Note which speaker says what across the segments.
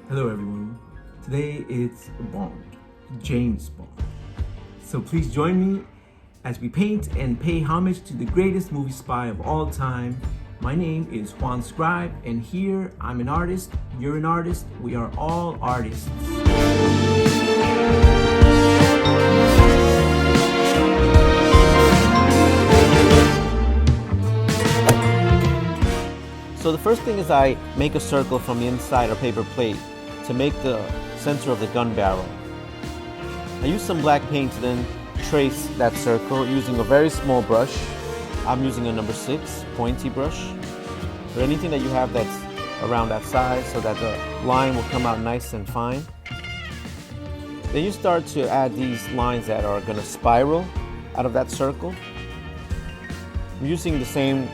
Speaker 1: Hello everyone. Today it's Bond, James Bond. So please join me as we paint and pay homage to the greatest movie spy of all time. My name is Juanscribe, and here I'm an artist, you're an artist, we are all artists. So the first thing is I make a circle from the inside of paper plate to make the center of the gun barrel. I use some black paint to then trace that circle using a very small brush. I'm using a number 6 pointy brush, or anything that you have that's around that size so that the line will come out nice and fine. Then you start to add these lines that are going to spiral out of that circle. I'm using the same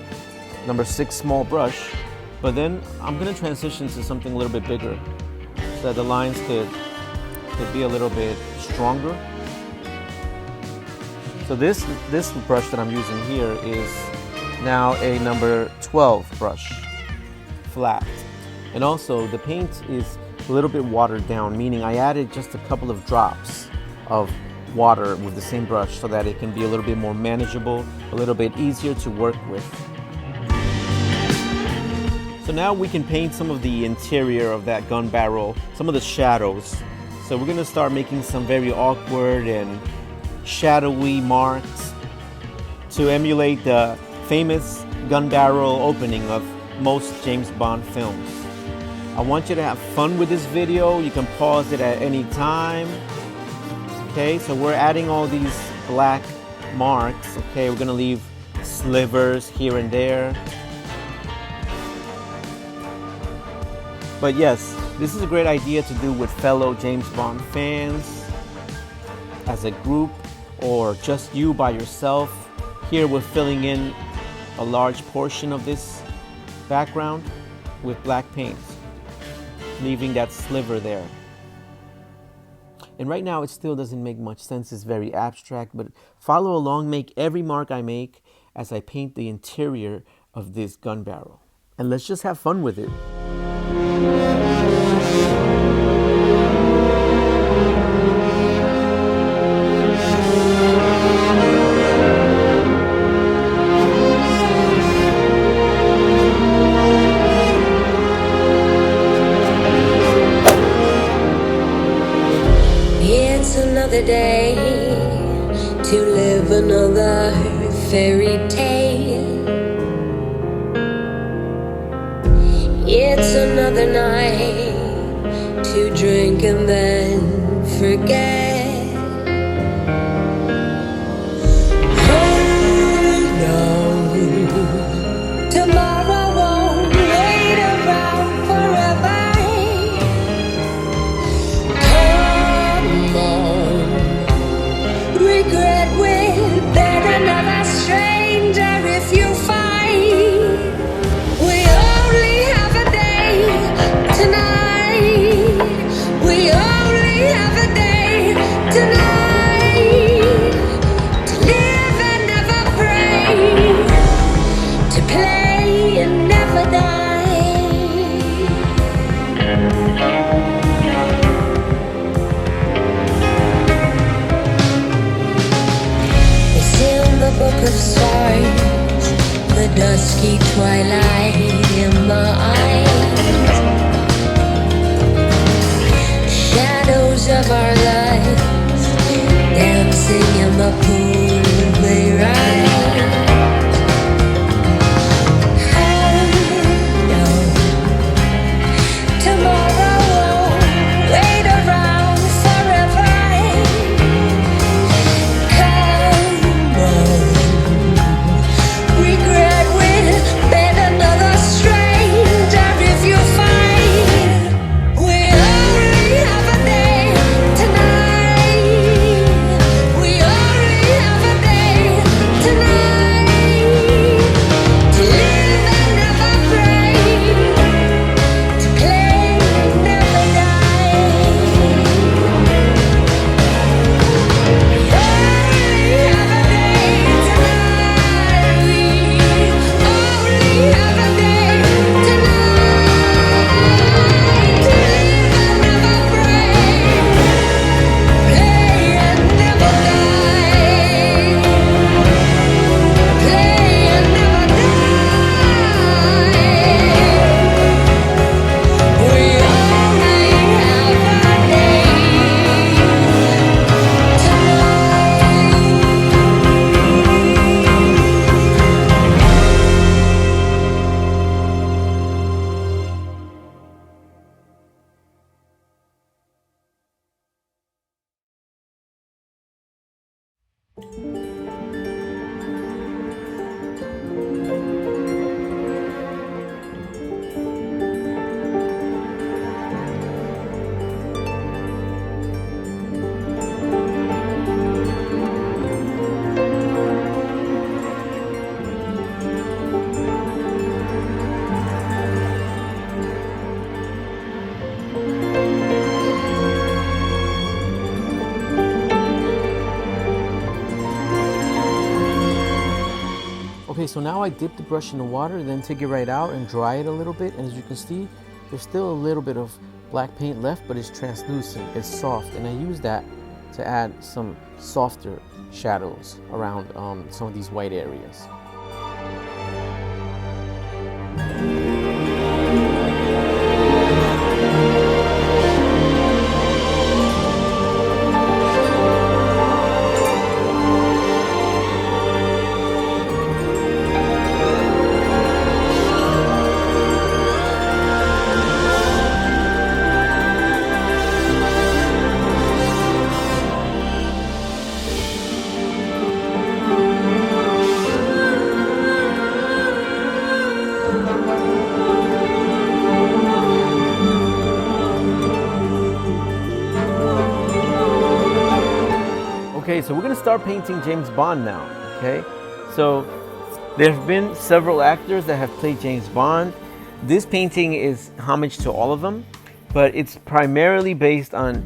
Speaker 1: number 6 small brush, but then I'm going to transition to something a little bit bigger so that the lines could be a little bit stronger. So this brush that I'm using here is now a number 12 brush, flat. And also the paint is a little bit watered down, meaning I added just a couple of drops of water with the same brush so that it can be a little bit more manageable, a little bit easier to work with. So now we can paint some of the interior of that gun barrel, some of the shadows. So we're gonna start making some very awkward and shadowy marks to emulate the famous gun barrel opening of most James Bond films. I want you to have fun with this video. You can pause it at any time. Okay, so we're adding all these black marks. Okay, we're gonna leave slivers here and there. But yes, this is a great idea to do with fellow James Bond fans, as a group, or just you by yourself. Here we're filling in a large portion of this background with black paint, leaving that sliver there. And right now it still doesn't make much sense, it's very abstract, but follow along, make every mark I make as I paint the interior of this gun barrel. And let's just have fun with it.
Speaker 2: It's another day to live another fairy tale. It's another night to drink and then forget. Hold on, tomorrow won't wait around forever. Come on, regret will bear another stranger if you find. Tonight, we only have a day.
Speaker 1: so now I dip the brush in the water and then take it right out and dry it a little bit. And as you can see, there's still a little bit of black paint left, but it's translucent, it's soft. And I use that to add some softer shadows around some of these white areas. Okay, so we're gonna start painting James Bond now, okay? So there have been several actors that have played James Bond. This painting is homage to all of them, but it's primarily based on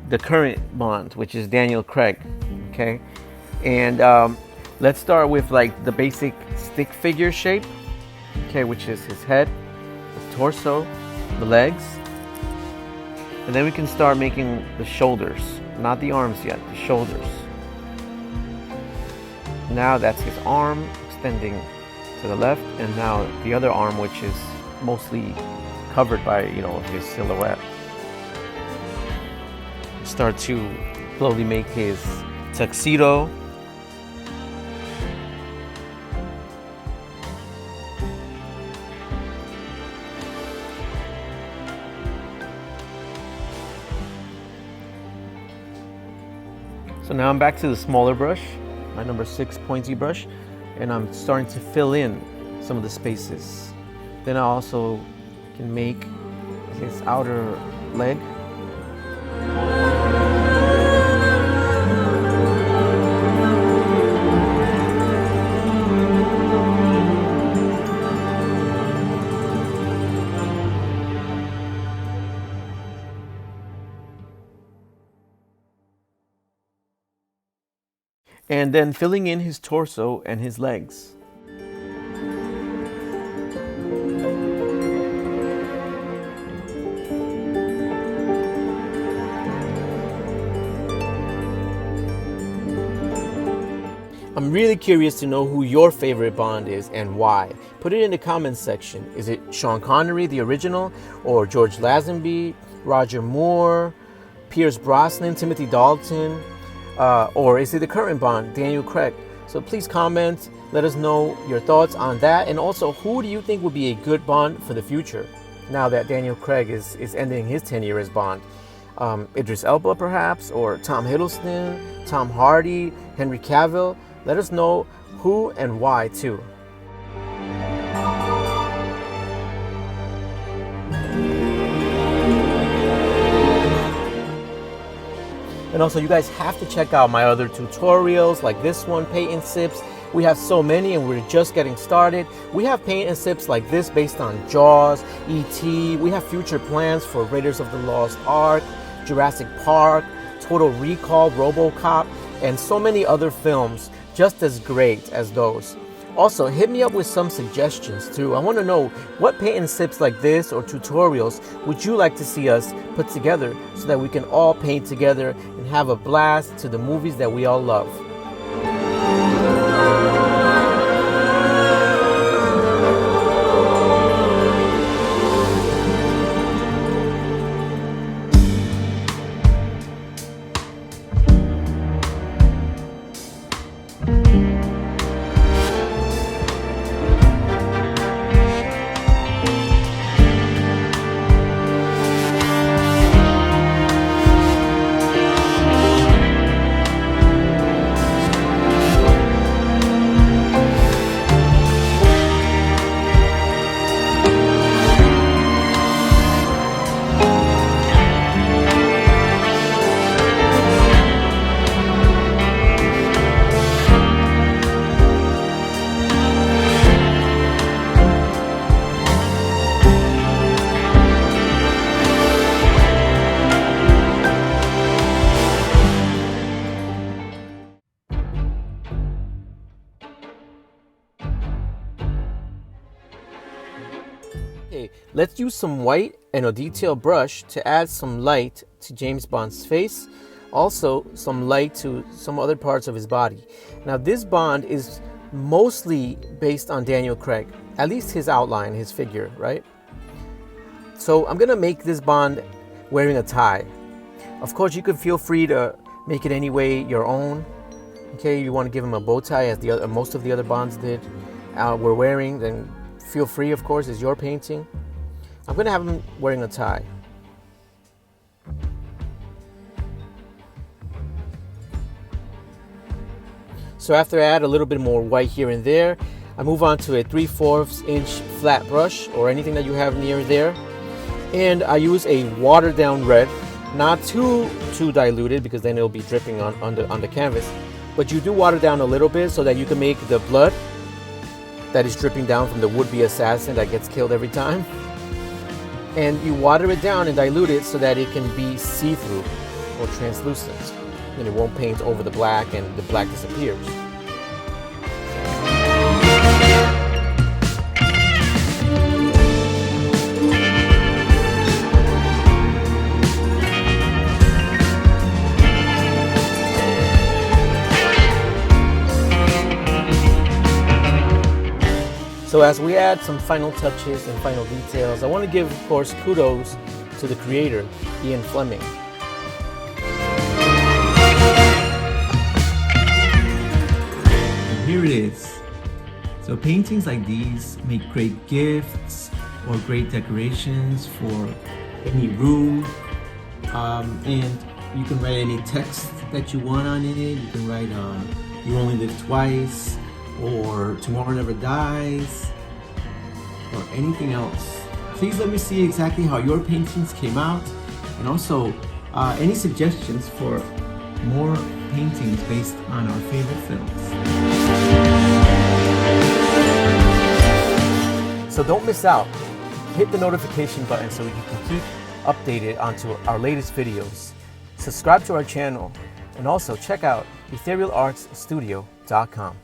Speaker 1: the current Bond, which is Daniel Craig, okay? And let's start with like the basic stick figure shape, okay, which is his head, his torso, the legs, and then we can start making the shoulders, not the arms yet, the shoulders. Now that's his arm extending to the left, and now the other arm, which is mostly covered by, you know, his silhouette. Start to slowly make his tuxedo. So now I'm back to the smaller brush, my number 6 pointy brush, and I'm starting to fill in some of the spaces. Then I also can make his outer leg. And then filling in his torso and his legs. I'm really curious to know who your favorite Bond is and why. Put it in the comments section. Is it Sean Connery, the original, or George Lazenby, Roger Moore, Pierce Brosnan, Timothy Dalton? Or is it the current Bond, Daniel Craig? So please comment, let us know your thoughts on that, and also who do you think would be a good Bond for the future now that Daniel Craig is ending his tenure as Bond? Idris Elba perhaps, or Tom Hiddleston, Tom Hardy, Henry Cavill? Let us know who and why too. And also, you guys have to check out my other tutorials like this one, Paint and Sips. We have so many and we're just getting started. We have Paint and Sips like this based on Jaws, E.T. We have future plans for Raiders of the Lost Ark, Jurassic Park, Total Recall, RoboCop, and so many other films just as great as those. Also, hit me up with some suggestions too. I want to know what paint and sips like this or tutorials would you like to see us put together so that we can all paint together and have a blast to the movies that we all love. let's use some white and a detail brush to add some light to James Bond's face, also some light to some other parts of his body. Now this Bond is mostly based on Daniel Craig, at least his outline, his figure, right? So I'm gonna make this Bond wearing a tie. Of course, you could feel free to make it any way your own. Okay, you want to give him a bow tie as most of the other Bonds were wearing, then feel free, of course, it's your painting. I'm gonna have him wearing a tie. So after I add a little bit more white here and there, I move on to a 3/4 inch flat brush or anything that you have near there. And I use a watered down red, not too diluted because then it'll be dripping on the canvas. But you do water down a little bit so that you can make the blood that is dripping down from the would-be assassin that gets killed every time. And you water it down and dilute it so that it can be see-through or translucent. And it won't paint over the black and the black disappears. So as we add some final touches and final details, I want to give, of course, kudos to the creator, Ian Fleming.
Speaker 3: Here it is. So paintings like these make great gifts or great decorations for any room. And you can write any text that you want on it. You can write "You only live twice," or "Tomorrow never dies," or anything else. Please let me see exactly how your paintings came out, and also any suggestions for more paintings based on our favorite films.
Speaker 1: So don't miss out. Hit the notification button so you can keep updated onto our latest videos. Subscribe to our channel and also check out etherealartsstudio.com.